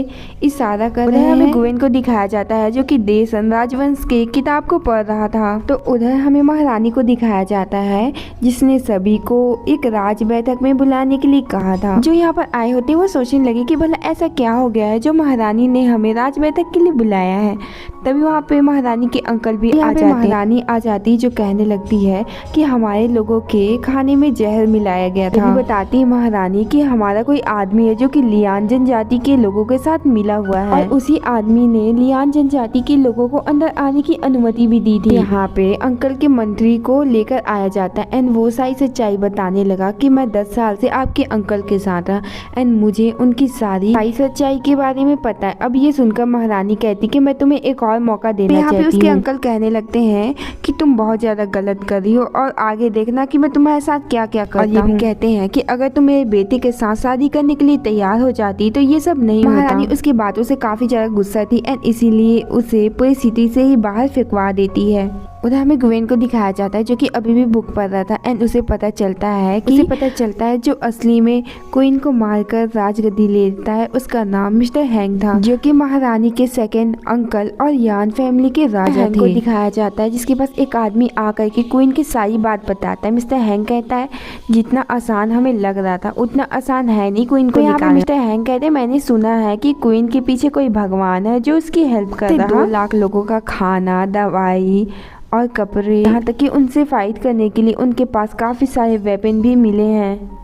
इशारा कर रहे हैं। हमें गुवेन को दिखाया जाता है जो कि देसन राजवंश के किताब को पढ़ रहा था। तो उधर हमें महारानी को दिखाया जाता है जिसने सभी को एक राज बैठक में बुलाने के लिए कहा था। जो यहाँ पर आए होते वो सोचने लगे कि भला ऐसा क्या हो गया है जो महारानी ने हमें राज बैठक के लिए बुलाया है। तभी वहाँ पे महारानी के अंकल भी आ जाते। महारानी आ जाती जो कहने लगती है कि हमारे लोगों के खाने में जहर मिलाया गया था। बताती है महारानी कि हमारा कोई आदमी है जो कि लियान जनजाति के लोगों के साथ मिला हुआ है और उसी आदमी ने लियान जनजाति के लोगों को अंदर आने की अनुमति भी दी थी। यहाँ पे अंकल के मंत्री को लेकर आया जाता है एंड वो सारी सच्चाई बताने लगा कि मैं 10 साल से आपके अंकल के साथ था एंड मुझे उनकी सारी सच्चाई के बारे में पता है। अब ये सुनकर महारानी कहती कि मैं तुम्हें एक और मौका देना चाहती हूँ। यहाँ पे उसके अंकल कहने लगते हैं कि तुम बहुत ज्यादा गलत कर रही हो और आगे देखना कि मैं तुम्हारे साथ क्या क्या करता हूँ। कहते हैं कि अगर तुम मेरे बेटे के साथ शादी करने के लिए तैयार हो जाती तो ये सब नहीं होता। महारानी उसकी बातों से काफी ज्यादा गुस्सा थी एंड इसीलिए उसे पूरी सिटी से ही बाहर फेंकवा देती है। उधर हमें गुवेन को दिखाया जाता है जो कि अभी भी बुक पढ़ रहा था एंड उसे पता चलता है जो असली में क्वीन को मारकर राजगद्दी लेता है उसका नाम मिस्टर हैंग था, जो कि महारानी के सेकंड अंकल और यान फैमिली के राजा थे। को दिखाया जाता है जिसके पास एक आदमी आकर के क्वीन की सारी बात बताता है। मिस्टर हैंग कहता है जितना आसान हमें लग रहा था उतना आसान है नहीं क्वीन को दिखाना। मिस्टर हैंग कहते हैं मैंने सुना है कि क्वीन के पीछे कोई भगवान है जो उसकी हेल्प कर रहा है। 2 लाख लोगों का खाना, दवाई और कपड़े, यहाँ तक कि उनसे फाइट करने के लिए उनके पास काफी सारे वेपन भी मिले हैं।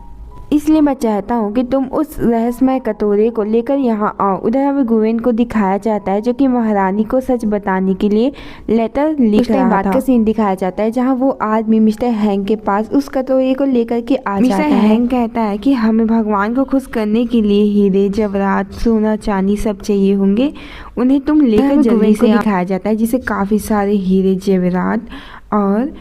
इसलिए मैं चाहता हूँ कि तुम उस रहस्यमय कटोरे को लेकर यहाँ आओ। उधर हमें गुवेन को दिखाया जाता है जो कि महारानी को सच बताने के लिए लेटर लिख रहा था। बात का सीन दिखाया जाता है जहाँ वो आदमी मिस्टर हैंग के पास उस कटोरे को लेकर के आ जाता है। मिस्टर हैंग कहता है कि हमें भगवान को खुश करने के लिए हीरे, जवाहरात, सोना, चांदी सब चाहिए होंगे, उन्हें तुम लेकर जल्दी से। दिखाया जाता है जिसे काफी सारे हीरे, जेवरात और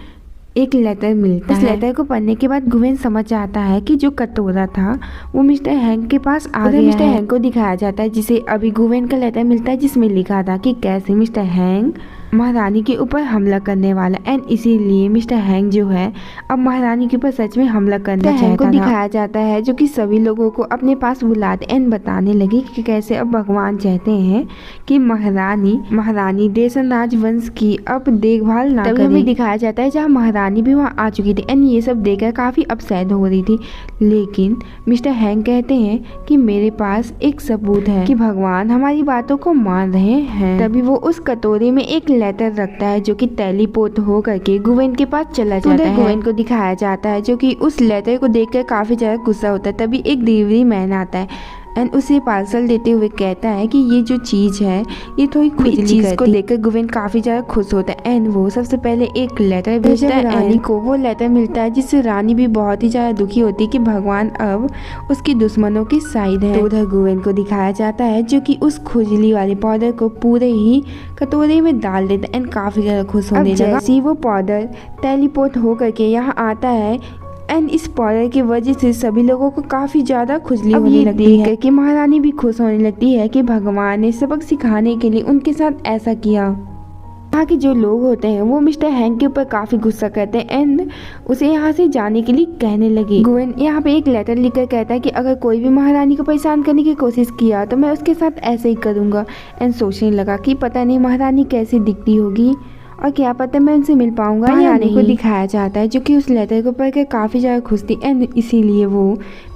एक लेटर मिलता है। इस लेटर को पढ़ने के बाद गुवेन समझ आता है कि जो कटोरा था वो मिस्टर हैंग के पास आ गया है। मिस्टर हैंग को दिखाया जाता है जिसे अभी गुवेन का लेटर मिलता है जिसमें लिखा था कि कैसे मिस्टर हैंग महारानी के ऊपर हमला करने वाला एंड इसीलिए मिस्टर हैंग जो है अब महारानी के ऊपर सच में हमला करना चाहता था। दिखाया जाता है जो कि सभी लोगों को अपने पास बुलाते एंड बताने लगी कि कैसे अब भगवान चाहते हैं कि महारानी देशनराज वंश की अब देखभाल ना करे। तभी दिखाया जाता है जहाँ महारानी भी वहाँ आ चुकी थी एंड ये सब देखकर काफी अपसेट हो रही थी, लेकिन मिस्टर हैंग कहते हैं कि मेरे पास एक सबूत है कि भगवान हमारी बातों को मान रहे हैं। तभी वो उस कटोरे में एक लेटर रखता है जो कि टेलीपोर्ट हो करके गुवेन के पास चला जाता है। गुवेन को दिखाया जाता है जो कि उस लेटर को देखकर काफी ज्यादा गुस्सा होता है। तभी एक डिलीवरी मैन आता है एंड उसे पार्सल देते हुए कहता है कि ये जो चीज है ये थोड़ी खुजली करती है। को देखकर गुवेन काफी ज्यादा खुश होता है एंड वो सबसे पहले एक लेटर भेजता है रानी को। वो लेटर मिलता है जिससे रानी भी बहुत ही ज्यादा दुखी होती है कि भगवान अब उसकी दुश्मनों की साइड है। तो उधर गुवेन को दिखाया जाता है जो कि उस खुजली वाले पाउडर को पूरे ही कटोरे में डाल देता है एंड काफी ज्यादा खुश होने लगा। जैसे वो पाउडर टेलीपोर्ट हो करके यहाँ आता है एंड इस पाउडर की वजह से सभी लोगों को काफी ज्यादा खुजली होने लगती है कि महारानी भी खुश होने लगती है कि भगवान ने सबक सिखाने के लिए उनके साथ ऐसा किया। यहाँ के जो लोग होते हैं वो मिस्टर हैंग के ऊपर काफी गुस्सा करते हैं एंड उसे यहाँ से जाने के लिए कहने लगे। गुवेन यहाँ पे एक लेटर लिखकर कहता है कि अगर कोई भी महारानी को परेशान करने की कोशिश किया तो मैं उसके साथ ऐसे ही करूँगा एंड सोचने लगा कि पता नहीं महारानी कैसी दिखती होगी और क्या पता मैं उनसे मिल पाऊंगा या नहीं। को दिखाया जाता है जो कि उस लेटर को पढ़ के काफी ज्यादा खुश थी एंड इसीलिए वो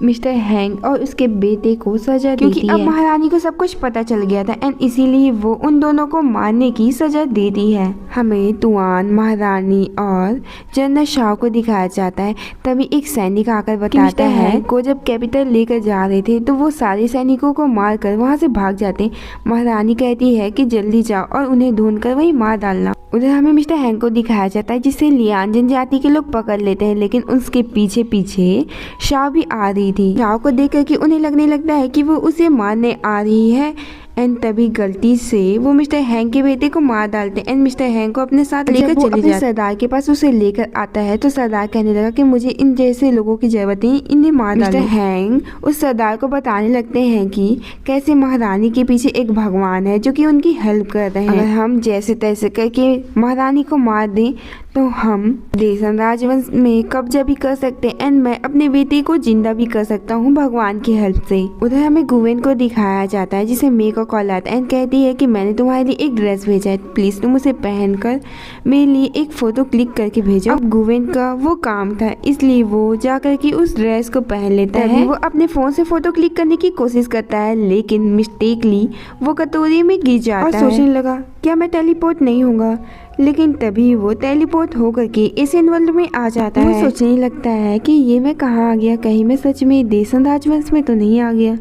मिस्टर हैंग और उसके बेटे को सजा देती है क्योंकि अब महारानी को सब कुछ पता चल गया था एंड इसीलिए वो उन दोनों को मारने की सजा देती है। हमें तुआन, महारानी और जनरल शाह को दिखाया जाता है। तभी एक सैनिक आकर बताता है को जब कैपिटल लेकर जा रहे थे तो वो सारे सैनिकों को मार कर वहाँ से भाग जाते। महारानी कहती है कि जल्दी जाओ और उन्हें ढूंढ कर वहीं मार डालना। उधर हमें मिस्टर हैंग को दिखाया जाता है जिसे लियान जनजाति के लोग पकड़ लेते हैं, लेकिन उसके पीछे पीछे शाह भी आ रही थी। शाह को देख कर के उन्हें लगने लगता है कि वो उसे मारने आ रही है एंड तभी गलती से वो मिस्टर हैंग के बेटे को मार डालते हैं एंड मिस्टर हैंग को अपने साथ लेकर चले जाते हैं। सरदार के पास उसे लेकर आता है तो सरदार कहने लगा कि मुझे इन जैसे लोगों की जरूरत है, इन्हें मार डालो। मिस्टर हैंग उस सरदार को बताने लगते हैं कि कैसे महारानी के पीछे एक भगवान है जो कि उनकी हेल्प कर रहे हैं। अगर हम जैसे तैसे करके महारानी को मार दें तो हम देशन राजवंश में कब्जा भी कर सकते हैं एंड मैं अपने बेटे को जिंदा भी कर सकता हूँ भगवान की हेल्प से। उधर हमें गुवेन को दिखाया जाता है जिसे मे को कॉल आता है एंड कहती है कि मैंने तुम्हारे लिए एक ड्रेस भेजा है, प्लीज तुम उसे पहनकर मेरे लिए एक फोटो क्लिक करके भेजो। अब गुवेन का वो काम था इसलिए वो जा करके उस ड्रेस को पहन लेता है। वो अपने फोन से फोटो क्लिक करने की कोशिश करता है लेकिन मिस्टेकली वो कटोरी में गिर जाता है और सोचने लगा क्या मैं टेलीपोर्ट नहीं होगा, लेकिन तभी वो टेलीपोर्ट होकर के एशियन वर्ल्ड में आ जाता है। वो सोचने लगता है कि ये मैं कहाँ आ गया, कहीं मैं सच में देशन राजवंश में तो नहीं आ गया।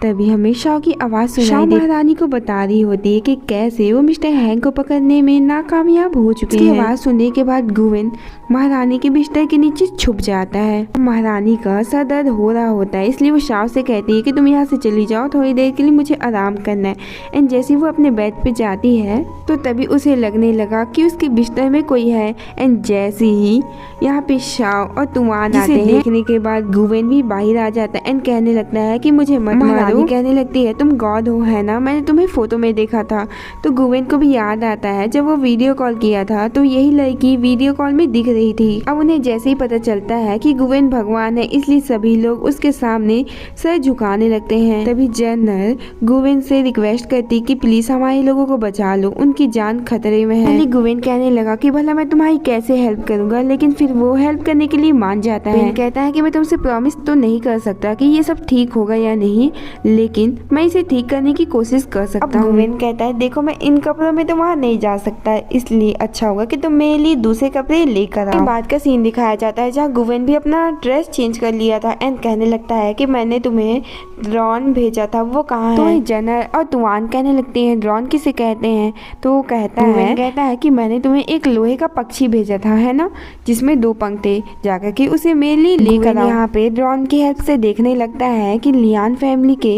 तभी हमें शाओ की आवाज़ सुनाई दी। महारानी को बता रही होती है कि कैसे वो मिस्टर हैंग को पकड़ने में नाकामयाब हो चुके हैं। आवाज़ सुनने के बाद गुवेन महारानी के बिस्तर के नीचे छुप जाता है। महारानी का सर दर्द हो रहा होता है, इसलिए वो शाओ से कहती है कि तुम यहाँ से चली जाओ, थोड़ी देर के लिए मुझे आराम करना है। एंड जैसे वो अपने बेड पे जाती है तो तभी उसे लगने लगा कि उसके बिस्तर में कोई है। एंड जैसे ही यहाँ पे शाओ और तुआन आते हैं, देखने के बाद गुवेन भी बाहर आ जाता है एंड कहने लगता है कि मुझे मत मारो। कहने लगती है तुम गॉड हो है ना, मैंने तुम्हें फोटो में देखा था। तो गुवेन को भी याद आता है जब वो वीडियो कॉल किया था तो यही लड़की वीडियो कॉल में दिख रही थी। अब उन्हें जैसे ही पता चलता है कि गुवेन भगवान है, इसलिए सभी लोग उसके सामने सर झुकाने लगते हैं। तभी जनरल गुवेन से रिक्वेस्ट करती कि प्लीज हमारे लोगों को बचा लो, उनकी जान खतरे में है। गुवेन कहने लगा कि भला मैं तुम्हारी कैसे हेल्प करूंगा, लेकिन फिर वो हेल्प करने के लिए मान जाता है। कहता है कि मैं तुमसे प्रॉमिस तो नहीं कर सकता कि ये सब ठीक होगा या नहीं, लेकिन मैं इसे ठीक करने की कोशिश कर सकता हूँ। गुवेन कहता है देखो मैं इन कपड़ों में तो वहाँ नहीं जा सकता, इसलिए अच्छा होगा कि तुम मेरे लिए दूसरे कपड़े लेकर आओ। बाद का सीन दिखाया जाता है जहाँ गुवेन भी अपना ड्रेस चेंज कर लिया था एंड कहने लगता है कि मैंने तुम्हें रॉन भेजा था, वो कहाँ है? तो जनरल और तुआन कहने लगते हैं रॉन किसे कहते हैं? तो वो कहता है कि मैंने तुम्हें एक लोहे का पक्षी भेजा था, है ना, जिसमें 2 पंख थे, जाकर के उसे मेरे लिए लेकर आओ। यहाँ पे रॉन की हेल्प से देखने लगता है कि लियान फैमिली के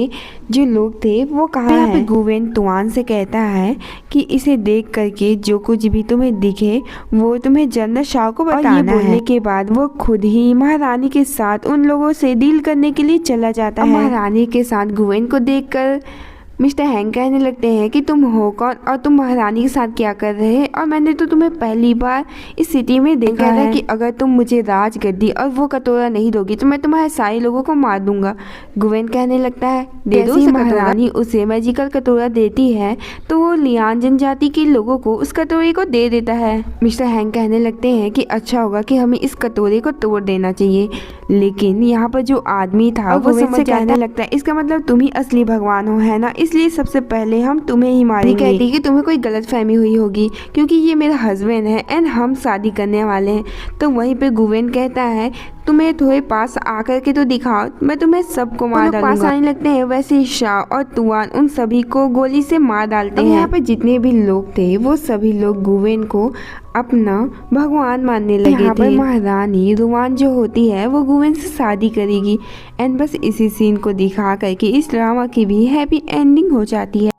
जो लोग थे वो कहाँ हैं। पे गुवेन तुआन से कहता है कि इसे देख करके जो कुछ भी तुम्हें दिखे वो तुम्हें जनरल शाओ को बताना है। बोलने के बाद वो खुद ही महारानी के साथ उन लोगों से डील करने के लिए चला जाता है। महारानी के साथ गुवेन को देखकर मिस्टर हैंग कहने लगते हैं कि तुम हो कौन और तुम महारानी के साथ क्या कर रहे हैं, और मैंने तो तुम्हें पहली बार इस सिटी में देखा है कि अगर तुम मुझे राजगद्दी और वो कटोरा नहीं दोगी तो मैं तुम्हारे सारे लोगों को मार दूंगा। गुवेन कहने लगता है दे दो। महारानी उसे मैजिकल कटोरा देती है तो वो लियान जनजाति के लोगों को उस कटोरे को दे देता है। मिस्टर हैंग कहने लगते हैं कि अच्छा होगा कि हमें इस कटोरे को तोड़ देना चाहिए, लेकिन यहाँ पर जो आदमी था वो समझ कहने लगता है इसका मतलब तुम ही असली भगवान हो, है ना, इसलिए सबसे पहले हम तुम्हें ही मारेंगे। कहती है कि तुम्हें कोई गलतफहमी हुई होगी क्योंकि ये मेरा हस्बैंड है एंड हम शादी करने वाले हैं। तो वहीं पे गुवेन कहता है तुम्हें थोड़े पास आकर के तो दिखाओ, मैं तुम्हें सबको मार डालूंगा। पास आने लगते हैं, वैसे शाओ और तुआन उन सभी को गोली से मार डालते हैं। यहाँ पे जितने भी लोग थे वो सभी लोग गुवेन को अपना भगवान मानने लगे थे। यहाँ पर महारानी रुआन जो होती है वो गुवेन से शादी करेगी एंड बस इसी सीन को दिखा करके इस ड्रामा की भी हैप्पी एंडिंग हो जाती है।